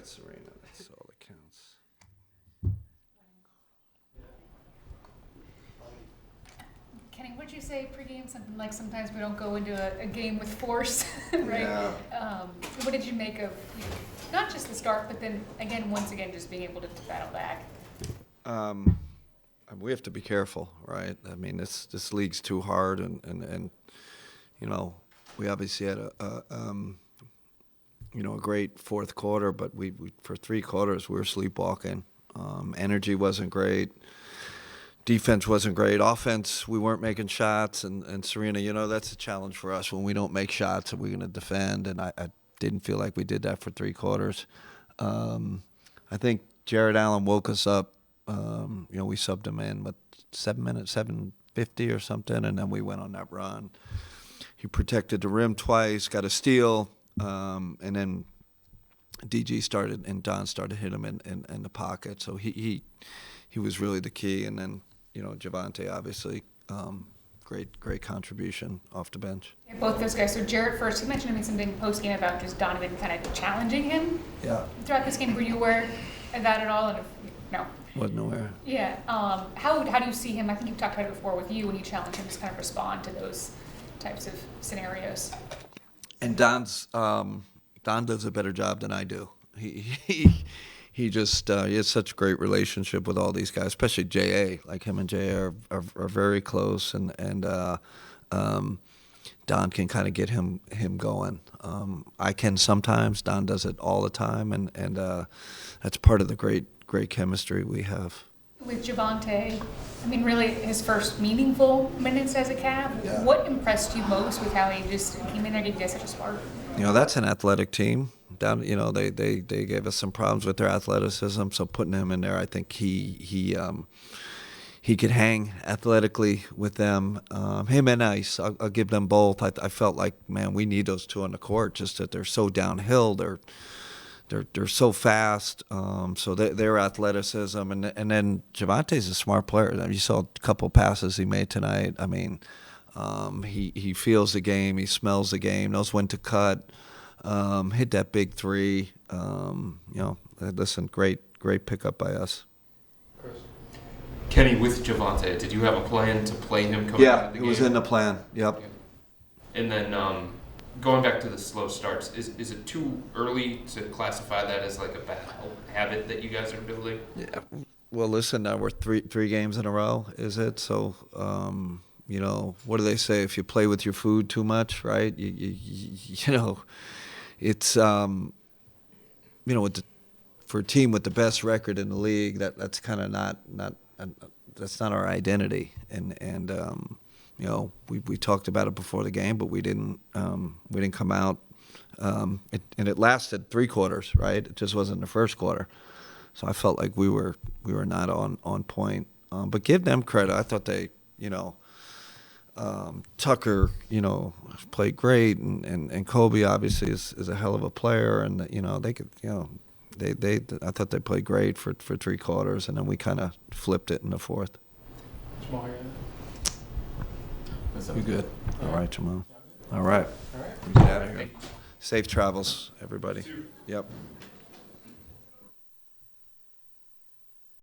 got Serena. That's all that counts. Kenny, what'd you say pregame? Something like sometimes we don't go into a game with force, right? Yeah. What did you make of not just the start, but then again, once again, just being able to battle back? We have to be careful, right? I mean, this league's too hard, and you know, we obviously had a great fourth quarter, but we for 3 quarters we were sleepwalking. Energy wasn't great. Defense wasn't great. Offense, we weren't making shots. And Serena, that's a challenge for us. When we don't make shots, are we going to defend? And I didn't feel like we did that for 3 quarters. I think Jared Allen woke us up. We subbed him in with 7 minutes, 7:50 or something, and then we went on that run. He protected the rim twice, got a steal, and then DG started and Don started hitting him in the pocket. So he was really the key. And then Javante obviously great contribution off the bench. Yeah, both those guys. So Jarrett first, you mentioned to me something post game about just Donovan kind of challenging him. Yeah. Throughout this game, were you aware of that at all? And no. Wasn't aware. Yeah. How do you see him? I think you've talked about it before with you when you challenge him, just kind of respond to those types of scenarios. And Don does a better job than I do. He just he has such a great relationship with all these guys, especially J.A. Like him and J.A. are very close, and Don can kind of get him going. I can sometimes. Don does it all the time, and that's part of the great chemistry we have. With Javante, I mean, really his first meaningful minutes as a Cav. Yeah. What impressed you most with how he just came in there and gave you guys such a spark? That's an athletic team. Down, they gave us some problems with their athleticism. So putting him in there, I think he could hang athletically with them. Him and Ice, I'll give them both. I felt like, man, we need those two on the court. Just that they're so downhill. They're so fast. So their athleticism, and then Javante's a smart player. I mean, you saw a couple passes he made tonight. I mean, he feels the game. He smells the game. Knows when to cut. Hit that big 3. Listen, great pickup by us. Kenny, with Javante, did you have a plan to play him coming out of the game? Yeah, it was in the plan. Yep. And then going back to the slow starts, is it too early to classify that as like a bad habit that you guys are building? Yeah. Well, listen, now we're three games in a row, is it? So, what do they say? If you play with your food too much, right? It's for a team with the best record in the league, that's kind of not that's not our identity. And we talked about it before the game, but we didn't come out. And it lasted 3 quarters, right? It just wasn't the first quarter. So I felt like we were not on point. But give them credit. I thought they, Tucker, played great, and Kobe obviously is a hell of a player, and they could, I thought they played great for 3 quarters, and then we kind of flipped it in the fourth. Jamal, You good? All right, Jamal. All right. All right. We get out of here. Safe travels, everybody. Yep.